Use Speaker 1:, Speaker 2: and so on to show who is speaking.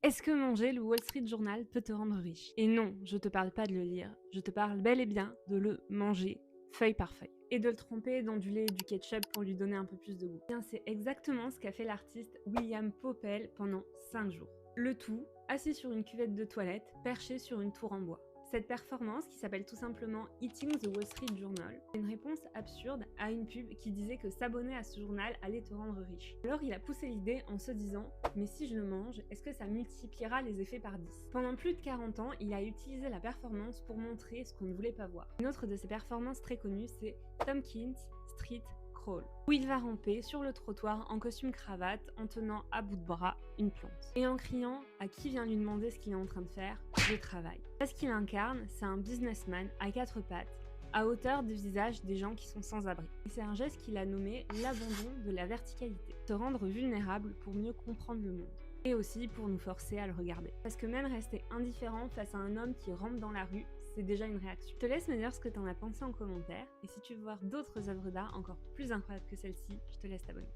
Speaker 1: Est-ce que manger le Wall Street Journal peut te rendre riche? Et non, je te parle pas de le lire, je te parle bel et bien de le manger, feuille par feuille. Et de le tremper dans du lait et du ketchup pour lui donner un peu plus de goût. Bien, c'est exactement ce qu'a fait l'artiste William Popel pendant 5 jours. Le tout, assis sur une cuvette de toilette, perché sur une tour en bois. Cette performance, qui s'appelle tout simplement Eating the Wall Street Journal, est une réponse absurde à une pub qui disait que s'abonner à ce journal allait te rendre riche. Alors il a poussé l'idée en se disant « Mais si je le mange, est-ce que ça multipliera les effets par 10 ?» Pendant plus de 40 ans, il a utilisé la performance pour montrer ce qu'on ne voulait pas voir. Une autre de ses performances très connues, c'est Tompkins Street Crawl, où il va ramper sur le trottoir en costume cravate en tenant à bout de bras une plante. Et en criant à qui vient lui demander ce qu'il est en train de faire, je travaille. Parce qu'il incarne, c'est un businessman à 4 pattes, à hauteur du visage des gens qui sont sans abri. Et c'est un geste qu'il a nommé l'abandon de la verticalité. Se rendre vulnérable pour mieux comprendre le monde. Et aussi pour nous forcer à le regarder. Parce que même rester indifférent face à un homme qui rampe dans la rue, c'est déjà une réaction. Je te laisse me dire ce que t'en as pensé en commentaire, et si tu veux voir d'autres œuvres d'art encore plus incroyables que celle-ci, je te laisse t'abonner.